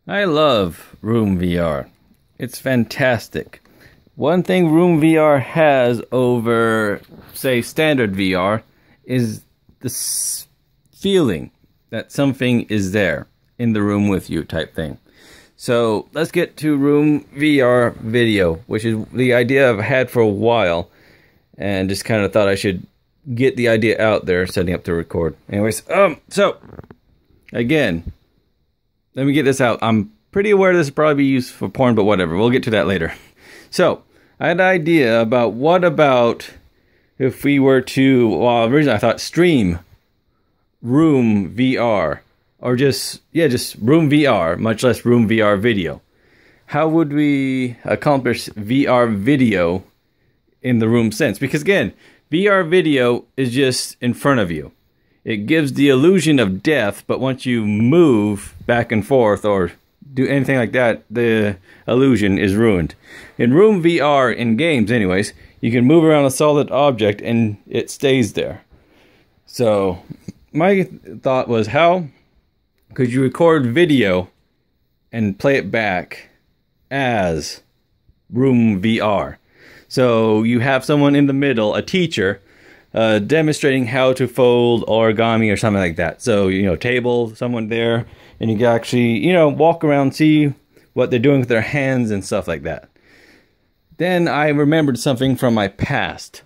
I love Room VR. It's fantastic. One thing Room VR has over, say, standard VR is the feeling that something is there in the room with you type thing. So let's get to Room VR video, which is the idea I've had for a while and just kind of thought I should get the idea out there, setting up to record. Anyways, so again, let me get this out. I'm pretty aware this will probably be used for porn, but whatever. We'll get to that later. So, I had an idea about what about if we were to, well, originally I thought stream Room VR. Or just Room VR, much less Room VR video. How would we accomplish VR video in the room sense? Because again, VR video is just in front of you. It gives the illusion of depth, but once you move back and forth or do anything like that, the illusion is ruined. In Room VR, in games anyways, you can move around a solid object and it stays there. So, my thought was, how could you record video and play it back as Room VR? So you have someone in the middle, a teacher, demonstrating how to fold origami or something like that. So, table, someone there, and you can actually, walk around, see what they're doing with their hands and stuff like that. Then I remembered something from my past,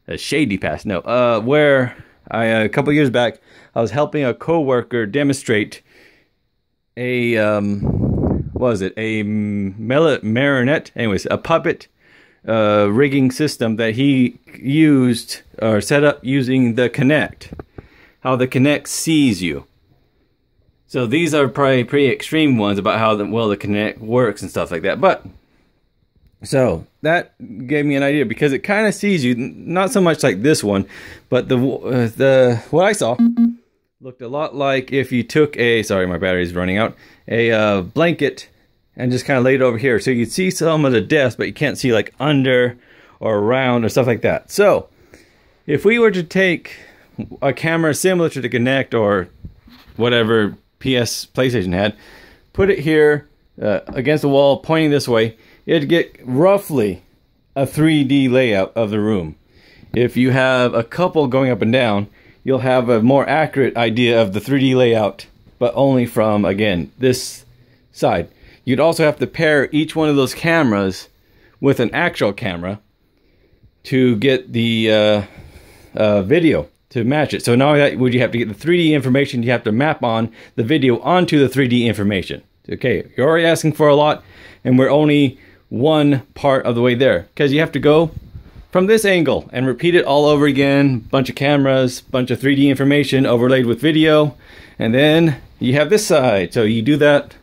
a shady past, where a couple years back, I was helping a coworker demonstrate a marionette, anyways, a puppet rigging system that he used or set up using the Kinect. How the Kinect sees you. So these are probably pretty extreme ones about how the Kinect works and stuff like that. But so that gave me an idea because it kind of sees you, not so much like this one, but the what I saw looked a lot like if you took sorry, my battery's running out, a blanket and just kind of laid it over here. So you can see some of the depth, but you can't see like under or around or stuff like that. So if we were to take a camera similar to the Kinect or whatever PlayStation had, put it here against the wall, pointing this way, it'd get roughly a 3D layout of the room. If you have a couple going up and down, you'll have a more accurate idea of the 3D layout, but only from, again, this side. You'd also have to pair each one of those cameras with an actual camera to get the video to match it. So not only that, would you have to get the 3D information, you have to map on the video onto the 3D information. Okay, you're already asking for a lot, and we're only one part of the way there. Because you have to go from this angle and repeat it all over again. Bunch of cameras, bunch of 3D information overlaid with video, and then you have this side. So you do that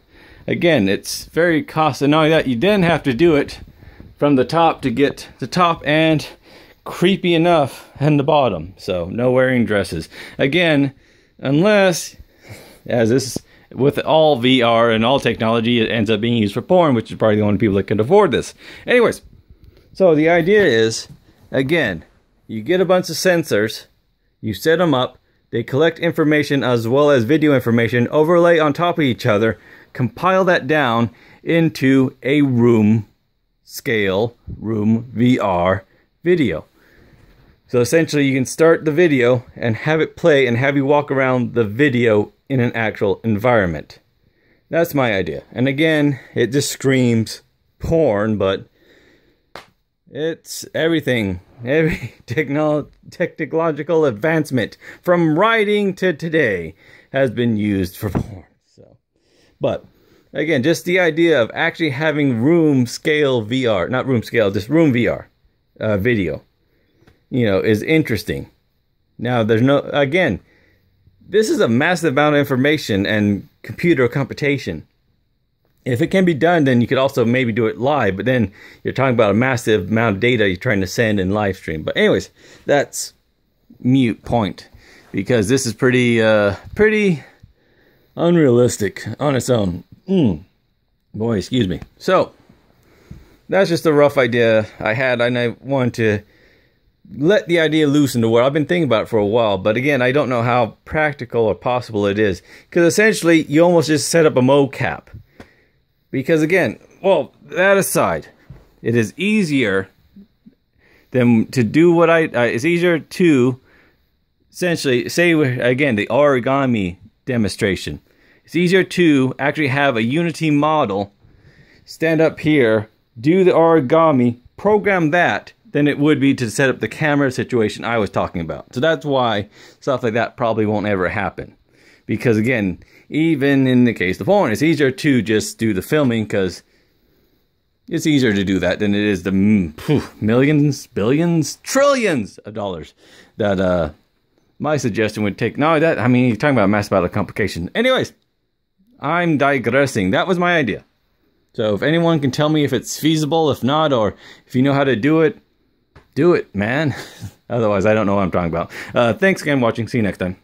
again. It's very costly. Not only that, you then have to do it from the top to get the top, and creepy enough and the bottom. So no wearing dresses again, unless, as this with all VR and all technology, it ends up being used for porn, which is probably the only people that can afford this. Anyways, so the idea is, again, you get a bunch of sensors, you set them up, they collect information as well as video information, overlay on top of each other, compile that down into a room scale, Room VR video. So essentially you can start the video and have it play and have you walk around the video in an actual environment. That's my idea. And again, it just screams porn, but it's everything. Every technological advancement from writing to today has been used for porn. So, but again, just the idea of actually having room scale VR, not room scale, just room VR video, is interesting. Now, there's no, again, this is a massive amount of information and computer computation. If it can be done, then you could also maybe do it live, but then you're talking about a massive amount of data you're trying to send in live stream. But anyways, that's mute point, because this is pretty unrealistic on its own. Boy, excuse me. So, that's just a rough idea I had, and I wanted to let the idea loose in the world. I've been thinking about it for a while, but again, I don't know how practical or possible it is. Because essentially, you almost just set up a mocap. Because again, well, that aside, it is easier than to do what it's easier to essentially say, again, the origami demonstration. It's easier to actually have a Unity model, stand up here, do the origami, program that, than it would be to set up the camera situation I was talking about. So that's why stuff like that probably won't ever happen. Because again, even in the case of the phone, it's easier to just do the filming because it's easier to do that than it is the millions, billions, trillions of dollars that my suggestion would take. No, that, I mean, you're talking about mass battle complication. Anyways, I'm digressing. That was my idea. So if anyone can tell me if it's feasible, if not, or if you know how to do it, man. Otherwise, I don't know what I'm talking about. Thanks again for watching. See you next time.